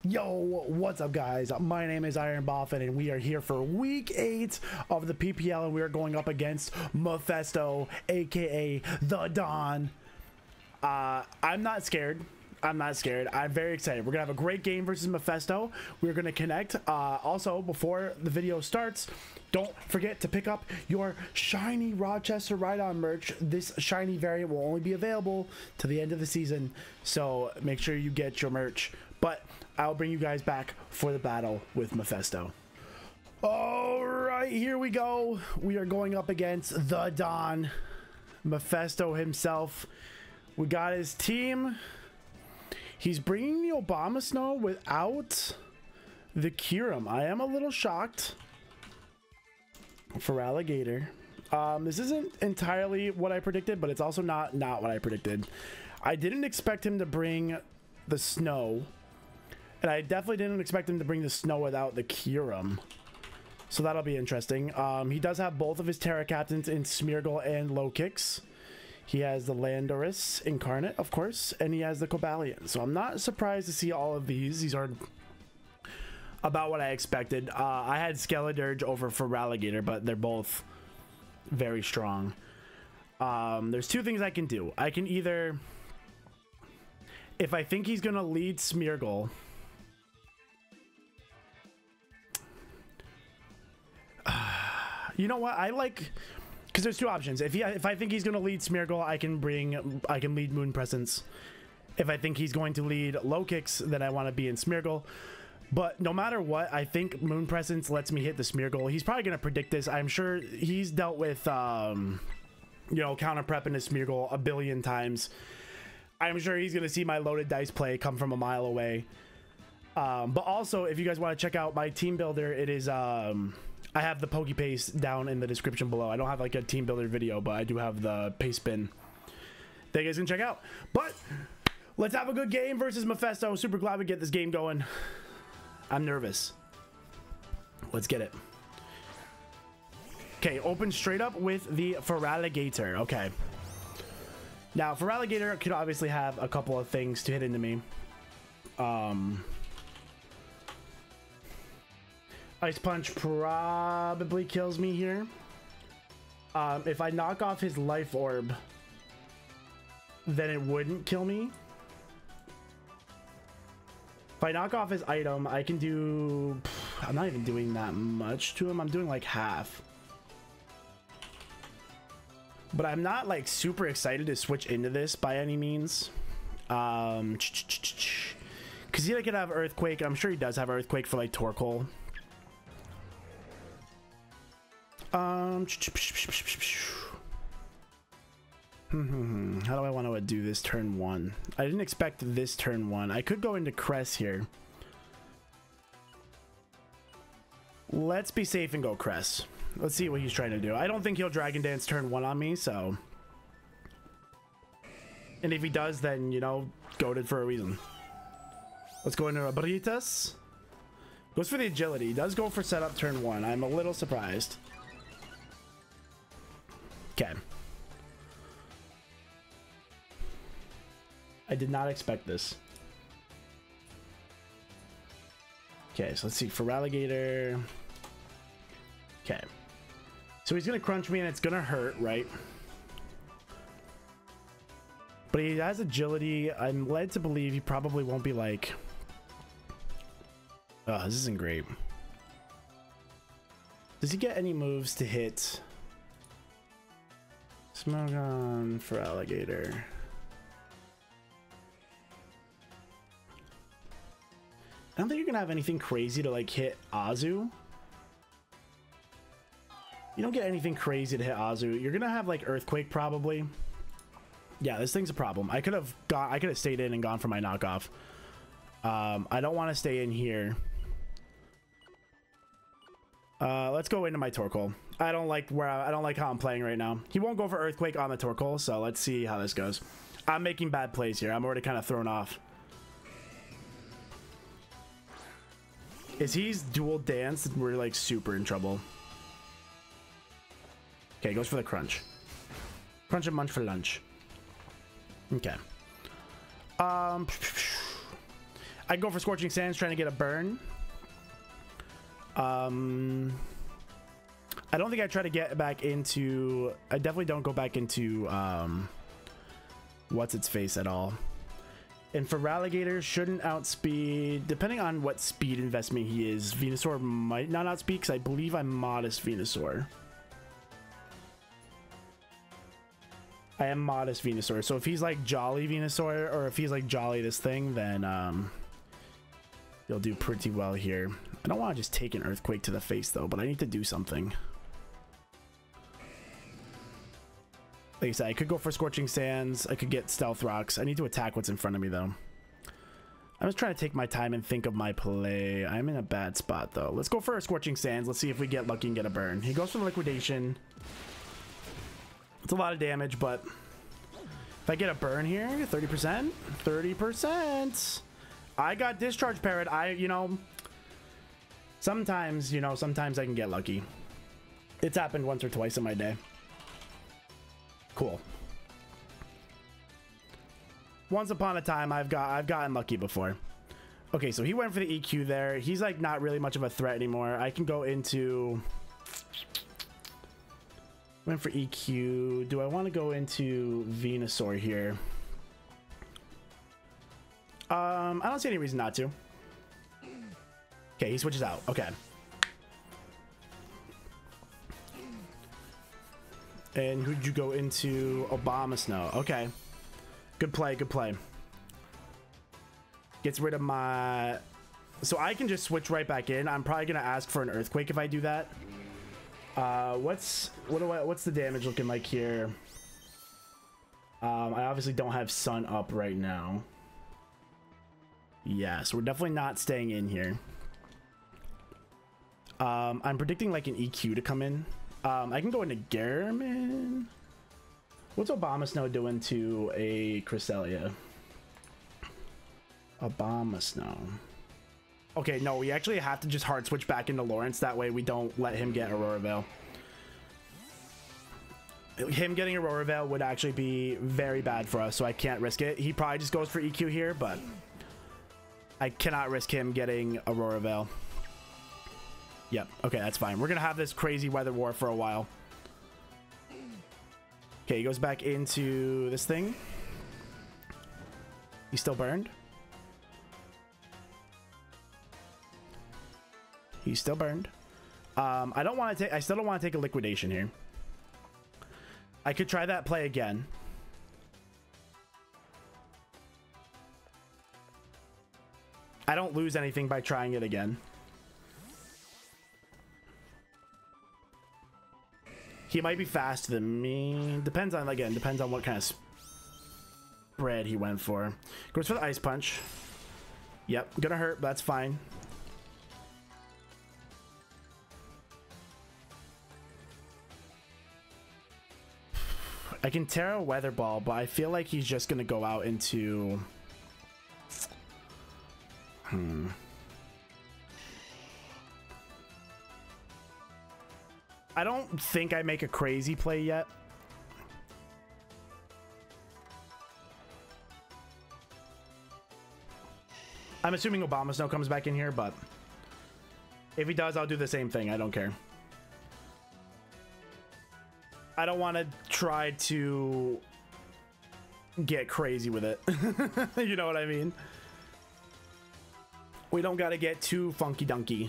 Yo, what's up guys? My name is IronBoffin and we are here for week 8 of the PPL and we are going up against Mephisto, aka the Don. I'm not scared. I'm very excited. We're gonna have a great game versus Mephisto. We're gonna connect. Also, before the video starts, don't forget to pick up your shiny Rochester Ride-On merch. This shiny variant will only be available to the end of the season, so make sure you get your merch. But I'll bring you guys back for the battle with Mephisto. All right, here we go. We are going up against the Don, Mephisto himself. We got his team. He's bringing the Obama Snow without the Kyurem. I am a little shocked for Alligator. This isn't entirely what I predicted, but it's also not what I predicted. I didn't expect him to bring the Snow, and I definitely didn't expect him to bring the Snow without the Kyurem. So that'll be interesting. He does have both of his Terra Captains in Smeargle and Low Kicks. He has the Landorus Incarnate, of course, and he has the Cobalion. So I'm not surprised to see all of these. These are about what I expected. I had Skeledirge over for Alligator, but they're both very strong. There's two things I can do. I can either, if I think he's going to lead Smeargle, you know what? I like... Because there's two options. If I think he's going to lead Smeargle, I can lead Moon Presence. If I think he's going to lead Low Kicks, then I want to be in Smeargle. But no matter what, I think Moon Presence lets me hit the Smeargle. He's probably going to predict this. I'm sure he's dealt with, you know, counter prep into Smeargle a billion times. I'm sure he's going to see my loaded dice play come from a mile away. But also, if you guys want to check out my team builder, it is... I have the Poke Paste down in the description below. I don't have like a team builder video, but I do have the paste bin that you guys can check out. But let's have a good game versus Mephisto. Super glad we get this game going. I'm nervous. Let's get it. Okay, open straight up with the Feraligatr. Okay. Now, Feraligatr could obviously have a couple of things to hit into me. Ice Punch probably kills me here. If I knock off his Life Orb, then it wouldn't kill me. If I knock off his item, I can do... I'm not even doing that much to him. I'm doing like half. But I'm not like super excited to switch into this by any means. Because he could have Earthquake. I'm sure he does have Earthquake for like Torkoal. How do I want to do this turn 1? I didn't expect this turn 1. I could go into Cress here. Let's be safe and go Cress. Let's see what he's trying to do. I don't think he'll Dragon Dance turn 1 on me, so... And if he does, then, you know, goated for a reason. Let's go into Abritas. Goes for the agility. He does go for setup turn 1. I'm a little surprised. Okay. I did not expect this. Okay, so let's see. For Alligator. Okay. So he's going to crunch me and it's going to hurt, right? But he has agility. I'm led to believe he probably won't be like... Oh, this isn't great. Does he get any moves to hit... Smogon for Alligator. I don't think you're gonna have anything crazy to like hit Azu. You don't get anything crazy to hit Azu. You're gonna have like Earthquake probably. Yeah, this thing's a problem. I could have stayed in and gone for my knockoff. I don't want to stay in here. Let's go into my Torkoal. I don't like how I'm playing right now. He won't go for Earthquake on the Torkoal, so let's see how this goes. I'm making bad plays here. I'm already kind of thrown off. Is he's dual dance? We're like super in trouble. Okay, goes for the crunch. Crunch and munch for lunch. Okay. I go for Scorching Sands, trying to get a burn. I don't think I try to get back into... I definitely don't go back into... what's its face at all. And for Ralligator, shouldn't outspeed... Depending on what speed investment he is, Venusaur might not outspeed, because I believe I'm Modest Venusaur. I am Modest Venusaur. So if he's like Jolly Venusaur, or if he's like Jolly this thing, then he'll do pretty well here. I don't want to just take an Earthquake to the face, though, but I need to do something. Like I said, I could go for Scorching Sands. I could get Stealth Rocks. I need to attack what's in front of me, though. I'm just trying to take my time and think of my play. I'm in a bad spot, though. Let's go for a Scorching Sands. Let's see if we get lucky and get a burn. He goes for the Liquidation. It's a lot of damage, but if I get a burn here, 30%, 30%. I got Discharge Parrot. Sometimes I can get lucky. It's happened once or twice in my day. Cool. Once upon a time, I've gotten lucky before. Okay, so he went for the EQ there. He's like not really much of a threat anymore. I can go into... Went for EQ. Do I want to go into Venusaur here? I don't see any reason not to. Okay, he switches out. Okay. And who'd you go into? Obama Snow. Okay. Good play, good play. Gets rid of my... So I can just switch right back in. I'm probably going to ask for an Earthquake if I do that. What's the damage looking like here? I obviously don't have Sun up right now. Yeah, so we're definitely not staying in here. I'm predicting like an EQ to come in. I can go into Garmin. What's Obama Snow doing to a Cresselia? Obama Snow. Okay, no, we actually have to just hard switch back into Lawrence. That way we don't let him get Aurora Veil. Him getting Aurora Veil would actually be very bad for us, so I can't risk it. He probably just goes for EQ here, but I cannot risk him getting Aurora Veil. Yep, okay, that's fine. We're going to have this crazy weather war for a while. Okay, he goes back into this thing. He's still burned. He's still burned. I still don't want to take a Liquidation here. I could try that play again. I don't lose anything by trying it again. He might be faster than me. Depends on what kind of spread he went for. Goes for the Ice Punch. Yep, gonna hurt, but that's fine. I can Terra Weather Ball, but I feel like he's just gonna go out into... I don't think I make a crazy play yet. I'm assuming Obama Snow comes back in here, but if he does, I'll do the same thing. I don't care. I don't want to try to get crazy with it. You know what I mean? We don't got to get too funky dunky.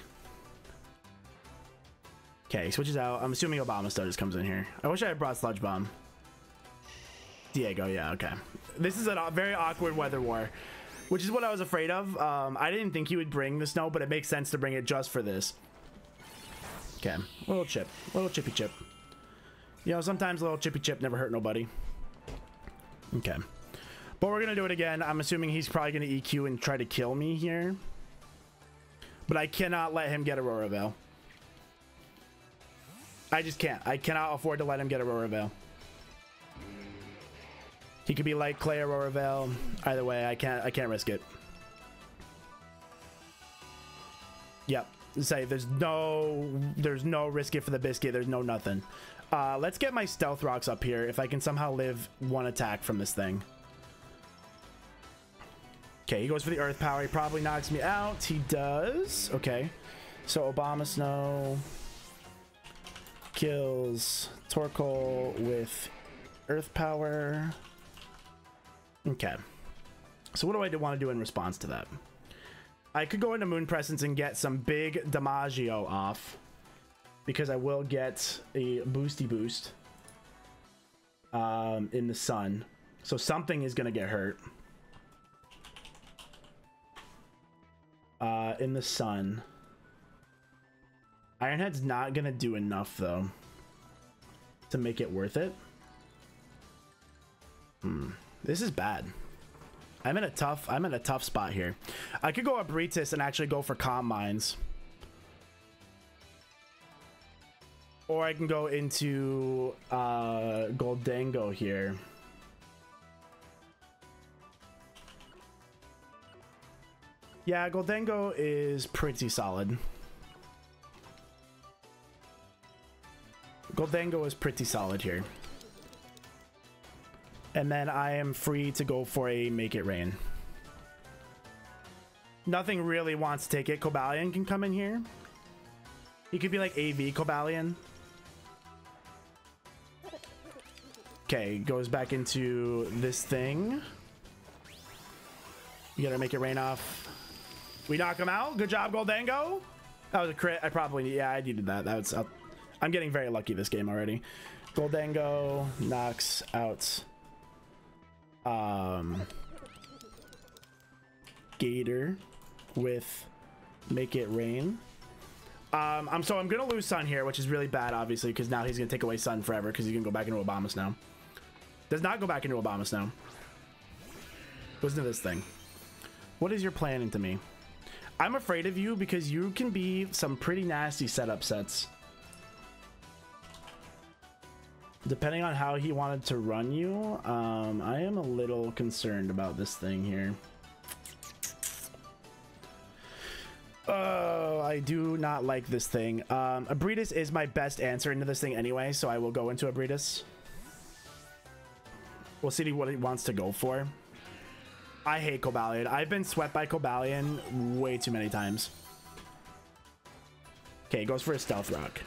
Okay, switches out. I'm assuming Obama Snow just comes in here. I wish I had brought Sludge Bomb. Diego, yeah, okay. This is a very awkward weather war, which is what I was afraid of. I didn't think he would bring the snow, but it makes sense to bring it just for this. Okay, little chip, little chippy chip. You know, sometimes a little chippy chip never hurt nobody. Okay, but we're gonna do it again. I'm assuming he's probably gonna EQ and try to kill me here, but I cannot let him get Aurora Veil. I just can't. I cannot afford to let him get Aurora Veil. He could be like Clay Aurora Veil. Either way, I can't risk it. Yep. Say there's no risk it for the biscuit. There's no nothing. Let's get my Stealth Rocks up here if I can somehow live one attack from this thing. Okay, he goes for the earth power. He probably knocks me out. He does. Okay. So Obama Snow kills Torkoal with earth power. Okay. So what do I want to do in response to that? I could go into Moon Presence and get some big Damaggio off, because I will get a boosty boost in the sun. So something is going to get hurt. In the sun. Ironhead's not gonna do enough though to make it worth it. This is bad. I'm in a tough spot here. I could go Abritus and actually go for Calm Mines. Or I can go into Goldango here. Yeah, Goldango is pretty solid. Goldango is pretty solid here. And then I am free to go for a Make It Rain. Nothing really wants to take it. Cobalion can come in here. He could be like AV Cobalion. Okay, goes back into this thing. You gotta Make It Rain off. We knock him out. Good job, Goldango. That was a crit. I probably, yeah, I needed that. That was, I'm getting very lucky this game already. Goldango knocks out Gator with Make It Rain. So I'm gonna lose Sun here, which is really bad, obviously, because now he's gonna take away Sun forever because he's gonna go back into Obama Snow. Does not go back into Obama Snow. Goes into this thing. What is your plan into me? I'm afraid of you because you can be some pretty nasty setup sets. Depending on how he wanted to run you, I am a little concerned about this thing here. Oh, I do not like this thing. Abritus is my best answer into this thing anyway, so I will go into Abritus. We'll see what he wants to go for. I hate Cobalion. I've been swept by Cobalion way too many times. Okay, goes for a Stealth Rock.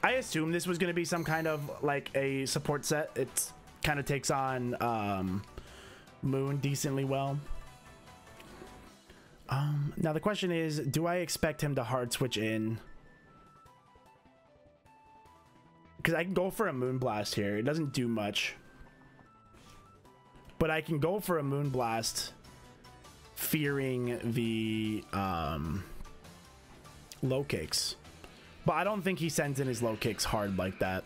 I assume this was going to be some kind of like a support set. It kind of takes on Moon decently well. Now the question is, do I expect him to hard switch in? Because I can go for a Moon Blast here. It doesn't do much. But I can go for a Moon Blast fearing the low kicks. But I don't think he sends in his low kicks hard like that.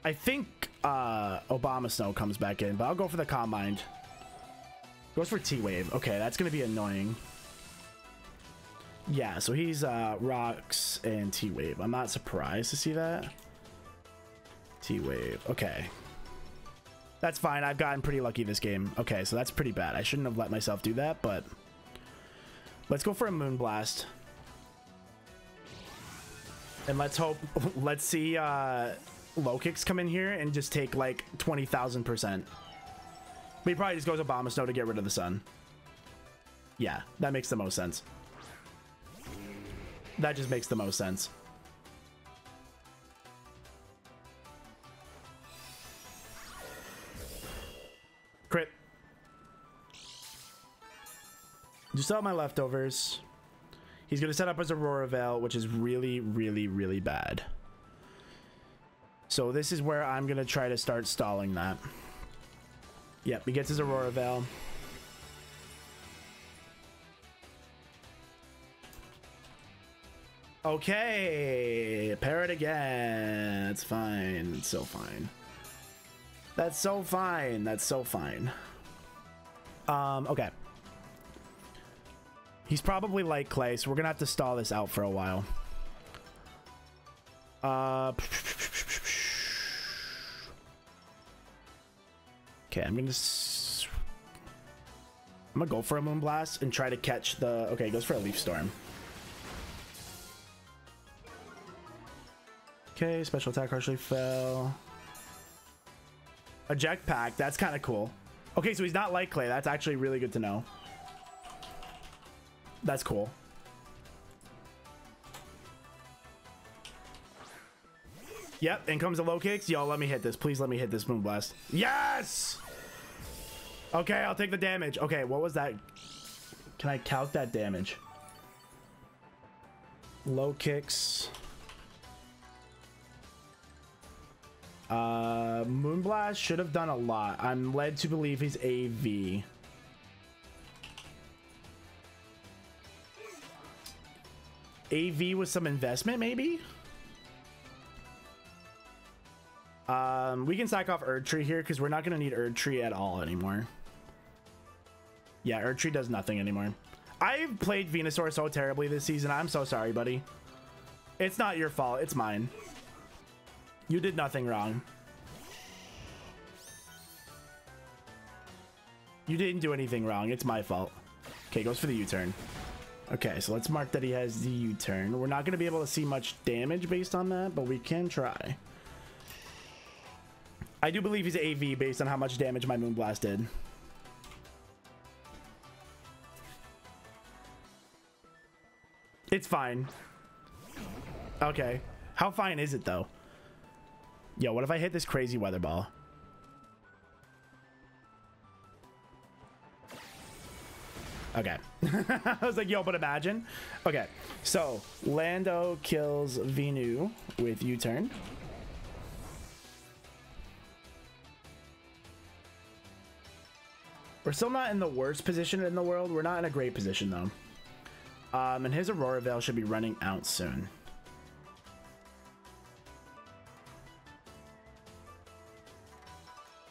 I think Obama Snow comes back in, but I'll go for the Calm Mind. Goes for T-Wave. Okay, that's going to be annoying. Yeah, so he's Rocks and T-Wave. I'm not surprised to see that. T-Wave. Okay. That's fine. I've gotten pretty lucky this game. Okay, so that's pretty bad. I shouldn't have let myself do that, but let's go for a Moon Blast. And let's hope, let's see low kicks come in here and just take like 20,000%. But he probably just goes Obama Snow to get rid of the sun. Yeah, that makes the most sense. That just makes the most sense. Crit. Do still have my leftovers. He's going to set up his Aurora Veil, which is really, really, really bad. So this is where I'm going to try to start stalling that. Yep, he gets his Aurora Veil. Okay, parrot again. It's fine. It's so fine. That's so fine. That's so fine. Okay. He's probably like Clay, so we're gonna have to stall this out for a while. Okay, I'm gonna go for a Moon Blast and try to catch the. Okay, he goes for a Leaf Storm. Okay, special attack harshly fell. Eject Pack, that's kind of cool. Okay, so he's not like Clay. That's actually really good to know. That's cool. Yep, in comes the low kicks. Yo, let me hit this. Please let me hit this Moonblast. Yes! Okay, I'll take the damage. Okay, what was that? Can I calc that damage? Low kicks. Moonblast should have done a lot. I'm led to believe he's AV. AV with some investment, maybe? We can sack off Erdtree here because we're not going to need Erdtree at all anymore. Yeah, Erdtree does nothing anymore. I've played Venusaur so terribly this season. I'm so sorry, buddy. It's not your fault. It's mine. You did nothing wrong. You didn't do anything wrong. It's my fault. Okay, goes for the U-turn. Okay, so let's mark that he has the U-turn. We're not going to be able to see much damage based on that, but we can try. I do believe he's AV based on how much damage my Moonblast did. It's fine. Okay. How fine is it, though? Yo, what if I hit this crazy weather ball? Okay. I was like, yo, but imagine. Okay, so Lando kills Venu with U-turn. We're still not in the worst position in the world. We're not in a great position, though. And his Aurora Veil should be running out soon.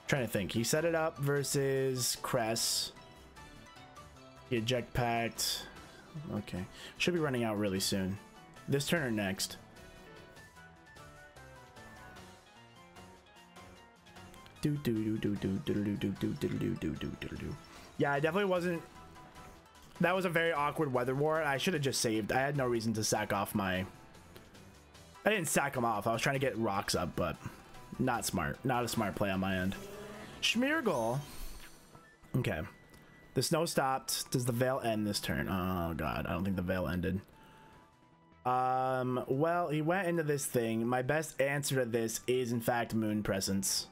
Trying to think. He set it up versus Cress. He eject packed. Okay. Should be running out really soon. This turn or next. Yeah, I definitely wasn't. That was a very awkward weather war. I should have just saved. I had no reason to sack off my. I didn't sack him off. I was trying to get rocks up, but not smart. Not a smart play on my end. Schmeargle. Okay. The snow stopped. Does the veil end this turn? Oh god, I don't think the veil ended. Well, he went into this thing. My best answer to this is in fact Moon Presence.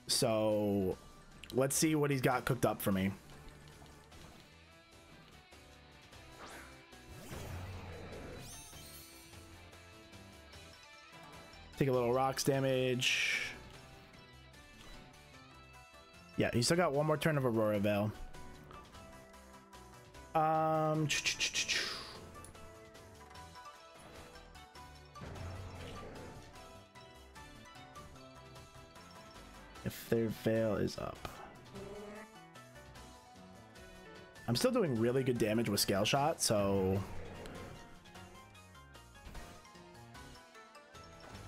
So let's see what he's got cooked up for me. Take a little rocks damage. Yeah, he's still got one more turn of Aurora Veil. If their veil is up. I'm still doing really good damage with Scale Shot, so...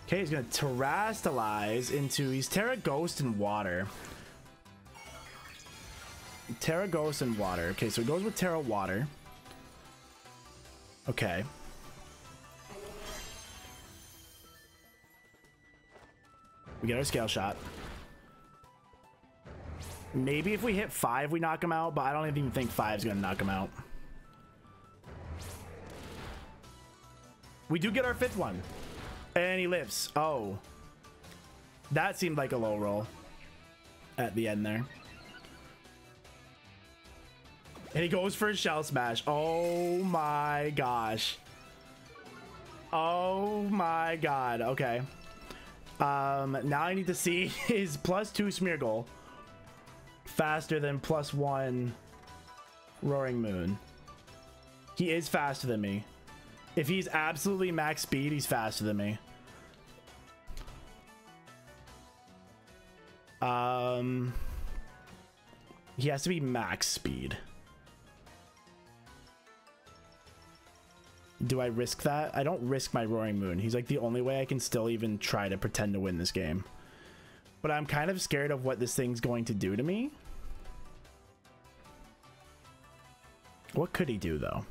Okay, he's gonna Terrastalize into... He's Terra Ghost and Water. Terra Ghost and Water. Okay, so it goes with Terra Water. Okay. We get our Scale Shot. Maybe if we hit 5, we knock him out, but I don't even think 5 is going to knock him out. We do get our 5th one. And he lives. Oh. That seemed like a low roll at the end there. And he goes for a Shell Smash. Oh my gosh. Oh my god. Okay. Now I need to see his +2 Smeargle faster than +1 Roaring Moon. He is faster than me. If he's absolutely max speed, he's faster than me. He has to be max speed. Do I risk that? I don't risk my Roaring Moon. He's like the only way I can still even try to pretend to win this game. But I'm kind of scared of what this thing's going to do to me. What could he do, though?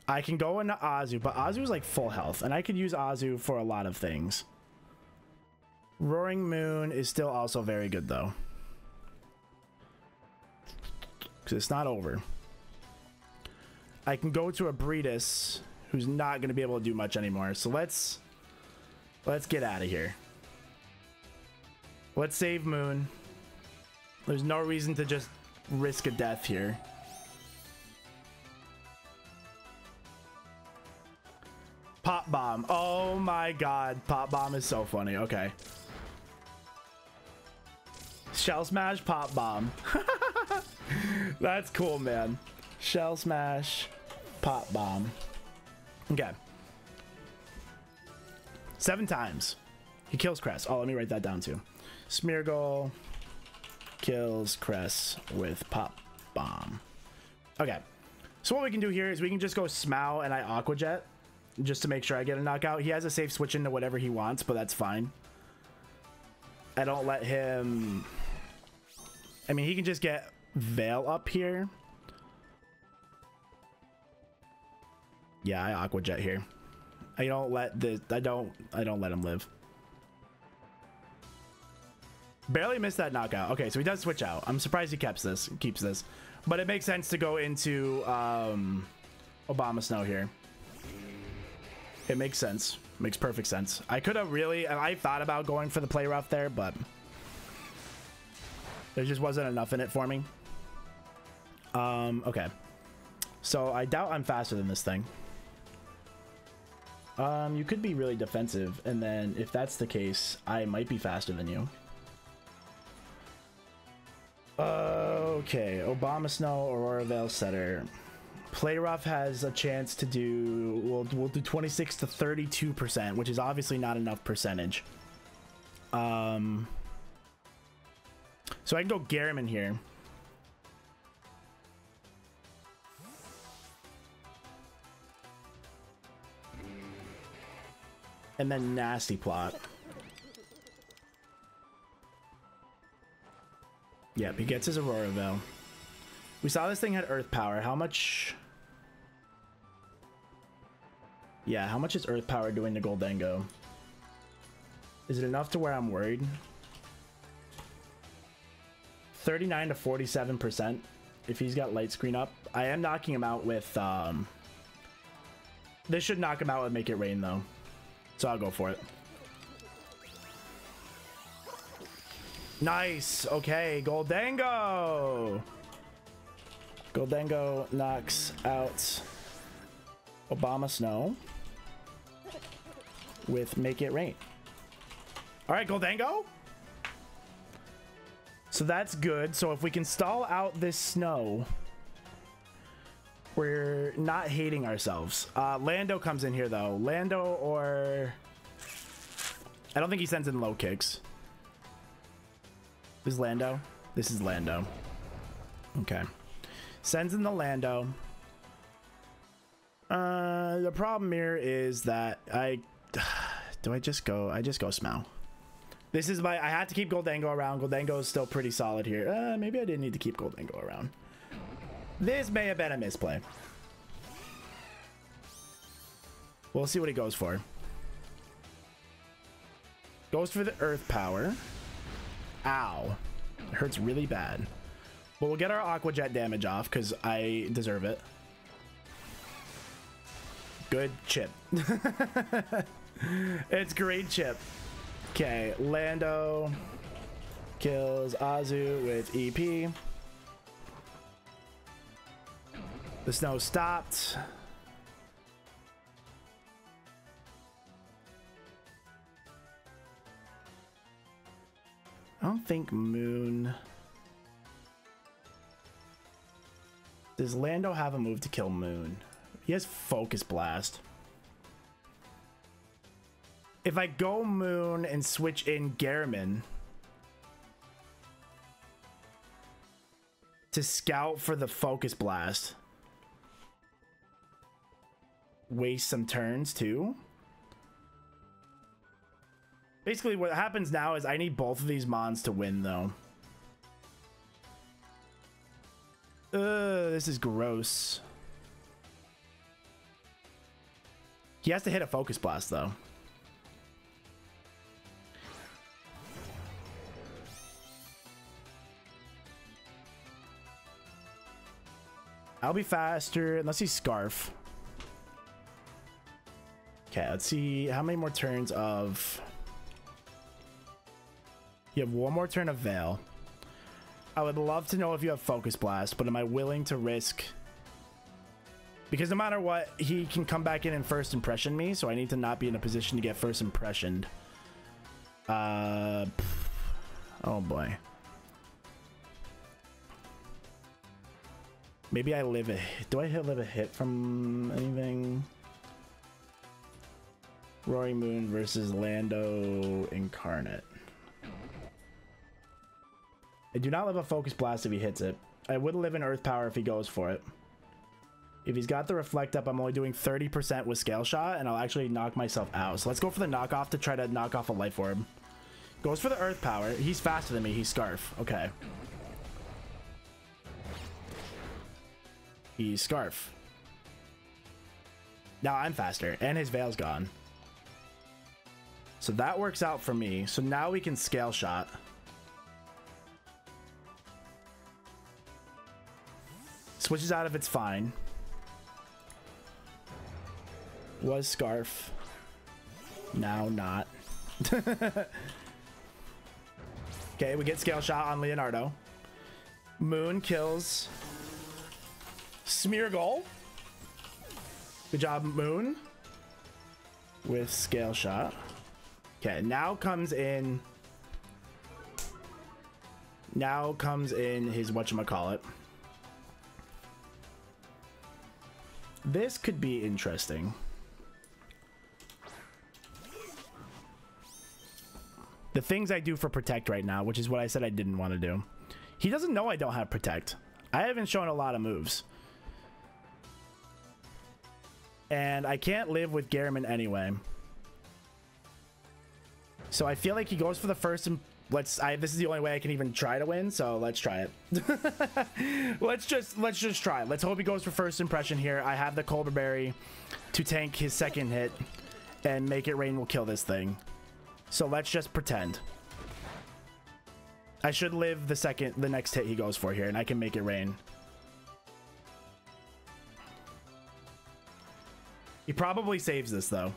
I can go into Azu, but Azu's like full health, and I could use Azu for a lot of things. Roaring Moon is still also very good, though. because it's not over. I can go to a Breedis, who's not going to be able to do much anymore. So let's get out of here. Let's save Moon. There's no reason to just risk a death here. Pop Bomb. Oh my god. Pop Bomb is so funny. Okay. Shell Smash, Pop Bomb. That's cool, man. Shell Smash, Pop Bomb. Okay. 7 times. He kills Cress. Oh, let me write that down too. Smeargle kills Cress with Pop Bomb. Okay. So what we can do here is we can just go Smough and I Aqua Jet just to make sure I get a knockout. He has a safe switch into whatever he wants, but that's fine. I don't let him... I mean, he can just get Veil up here. Yeah, I Aqua Jet here. I don't let this... I don't let him live. Barely missed that knockout. Okay, so he does switch out. I'm surprised he keeps this. But it makes sense to go into Obama Snow here. It makes sense. Makes perfect sense. I could have really... I thought about going for the play rough there, but there just wasn't enough in it for me. Okay. So I doubt I'm faster than this thing. You could be really defensive, and then if that's the case, I might be faster than you. Okay, Obama Snow, Aurora Veil Setter. Play Rough has a chance to do... We'll do 26 to 32%, which is obviously not enough percentage. So I can go Garriman here. And then Nasty Plot. Yep, he gets his Aurora Veil. We saw this thing had Earth Power. How much... Yeah, how much is Earth Power doing to Goldengo? Is it enough to where I'm worried? 39 to 47% if he's got Light Screen up. I am knocking him out with... This should knock him out with Make It Rain, though. So I'll go for it. Nice. Okay, Goldengo. Goldengo knocks out Obama Snow with Make It Rain. All right, Goldengo. So that's good. So if we can stall out this snow, we're not hating ourselves. Lando comes in here though. Lando or... I don't think he sends in low kicks. This is Lando? This is Lando. Okay. Sends in the Lando. The problem here is that I just go Smough. This is my... I had to keep Goldengo around. Goldengo is still pretty solid here. Maybe I didn't need to keep Goldengo around. This may have been a misplay. We'll see what he goes for. Goes for the Earth Power. Ow. It hurts really bad. But we'll get our Aqua Jet damage off because I deserve it. Good chip. It's great chip. Okay, Lando kills Azu with EP. The snow stopped. I don't think Moon... Does Lando have a move to kill Moon? He has Focus Blast. If I go Moon and switch in Garriman to scout for the Focus Blast, waste some turns too. Basically what happens now is I need both of these mons to win though. This is gross. He has to hit a Focus Blast though. I'll be faster unless he's Scarf. Okay, let's see how many more turns of... You have one more turn of Veil. I would love to know if you have Focus Blast, but am I willing to risk... Because no matter what, he can come back in and first impression me, so I need to not be in a position to get first impressioned. Oh boy. Maybe I live a... Do I live a hit from anything? Roaring Moon versus Lando Incarnate. I do not live a Focus Blast if he hits it. I would live an Earth Power if he goes for it. If he's got the Reflect up, I'm only doing 30% with Scale Shot, and I'll actually knock myself out. So let's go for the knockoff to try to knock off a Life Orb. Goes for the Earth Power. He's faster than me. He's Scarf. Okay. He's Scarf. Now I'm faster, and his Veil's gone. So that works out for me. So now we can Scale Shot. Switches out if it's fine. Was Scarf. Now not. Okay, we get Scale Shot on Leonardo. Moon kills Smeargle. Good job, Moon. With Scale Shot. Okay, now comes in his whatchamacallit. This could be interesting. The things I do for Protect right now, which is what I said I didn't want to do. He doesn't know I don't have Protect. I haven't shown a lot of moves. And I can't live with Garriman anyway. So I feel like he goes for the first... This is the only way I can even try to win, so let's try it. let's just try it. Let's hope he goes for first impression here. I have the Colbur Berry to tank his second hit, and Make It Rain will kill this thing. So let's just pretend. I should live the next hit he goes for here, and I can Make It Rain. He probably saves this though.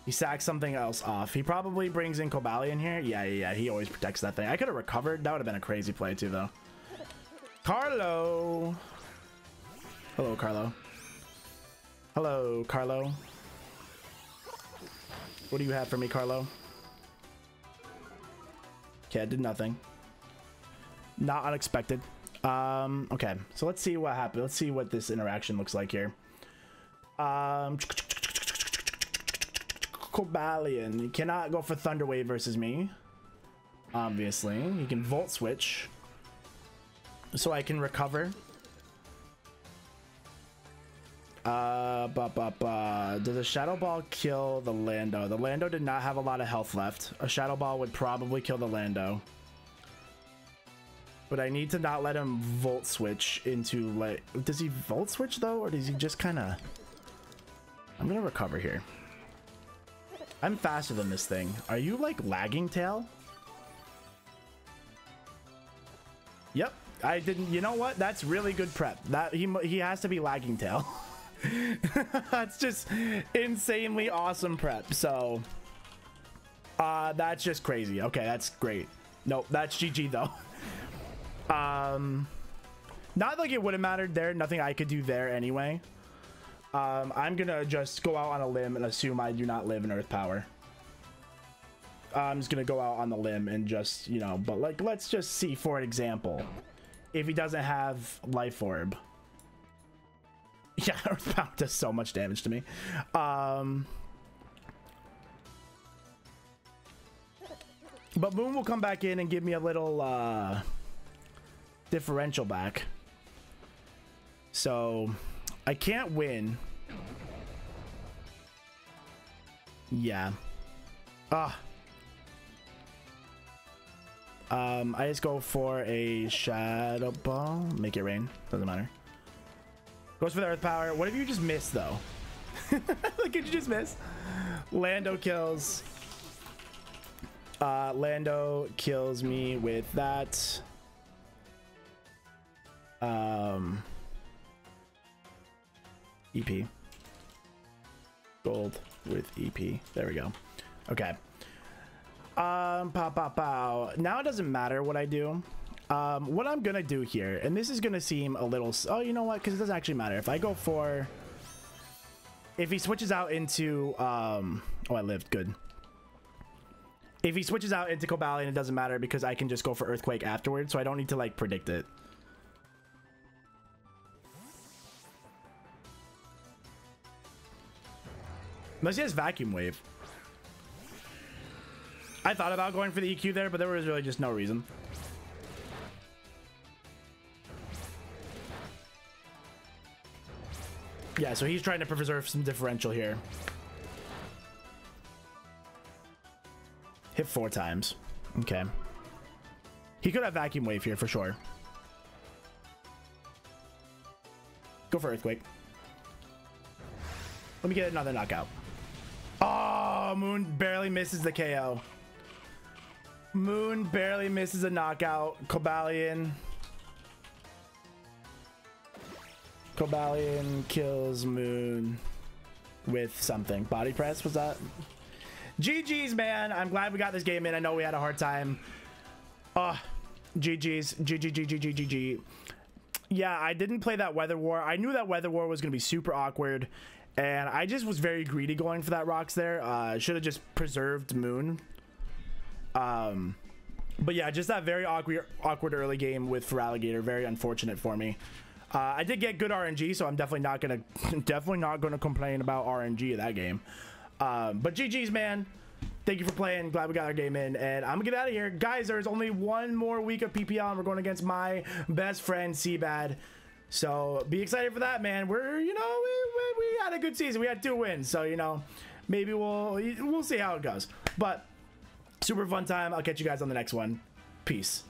He sacks something else off. He probably brings in Cobalion here. Yeah. He always protects that thing. I could have recovered. That would have been a crazy play too, though. Carlo. Hello, Carlo. Hello, Carlo. What do you have for me, Carlo? Okay, I did nothing. Not unexpected. Okay, so let's see what happened. Let's see what this interaction looks like here. Cobalion. You cannot go for Thunder Wave versus me. Obviously. He can Volt Switch. So I can recover. Does a Shadow Ball kill the Lando? The Lando did not have a lot of health left. A Shadow Ball would probably kill the Lando. But I need to not let him Volt Switch into, like... Does he Volt Switch, though? Or does he just kind of... I'm going to recover here. I'm faster than this thing. Are you, like, lagging, Tail? Yep. I didn't... You know what? That's really good prep. That he has to be lagging, Tail. That's just insanely awesome prep. So... that's just crazy. Okay, that's great. Nope, that's GG, though. Not like it would have mattered there. Nothing I could do there anyway. I'm gonna just go out on a limb and assume I do not live in Earth Power. I'm just gonna go out on the limb and just, you know, but like, let's just see, for example, if he doesn't have Life Orb. Yeah, Earth Power does so much damage to me. But Moon will come back in and give me a little differential back. So I can't win. Yeah. I just go for a Shadow Ball. Make it rain. Doesn't matter. Goes for the Earth Power. What if you just miss, though? Like, could you just miss? Lando kills. Lando kills me with that. EP. Gold with EP. There we go. Okay. Pow, pow, pow. Now it doesn't matter what I do. What I'm gonna do here, and this is gonna seem a little... Oh, you know what? Because it doesn't actually matter. If I go for... If he switches out into... Oh, I lived. Good. If he switches out into Cobalion, it doesn't matter because I can just go for Earthquake afterwards, so I don't need to, like, predict it. Unless he has Vacuum Wave. I thought about going for the EQ there, but there was really just no reason. Yeah, so he's trying to preserve some differential here. Hit 4 times. Okay. He could have Vacuum Wave here for sure. Go for Earthquake. Let me get another knockout. Oh, Moon barely misses the KO. Moon barely misses a knockout. Cobalion. Cobalion kills Moon with something. Body press, was that? GG's, man. I'm glad we got this game in. I know we had a hard time. GG's. GG. Yeah, I didn't play that Weather War. I knew that Weather War was going to be super awkward. And I just was very greedy going for that rocks there. Should have just preserved Moon. But yeah, just that very awkward early game with Feraligatr. Very unfortunate for me. I did get good RNG, so I'm definitely not gonna complain about RNG of that game. But GG's, man. Thank you for playing. Glad we got our game in, and I'm gonna get out of here, guys. There's only one more week of PPL, and we're going against my best friend Seabad. So be excited for that, man. We're, you know, we had a good season. We had 2 wins, so you know, maybe we'll see how it goes. But super fun time. I'll catch you guys on the next one. Peace.